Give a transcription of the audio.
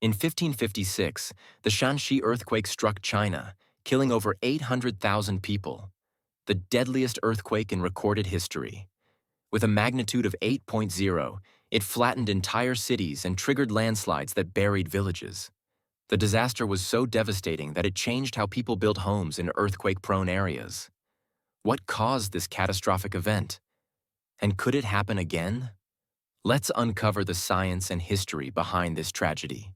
In 1556, the Shanxi earthquake struck China, killing over 800,000 people, the deadliest earthquake in recorded history. With a magnitude of 8.0, it flattened entire cities and triggered landslides that buried villages. The disaster was so devastating that it changed how people built homes in earthquake-prone areas. What caused this catastrophic event? And could it happen again? Let's uncover the science and history behind this tragedy.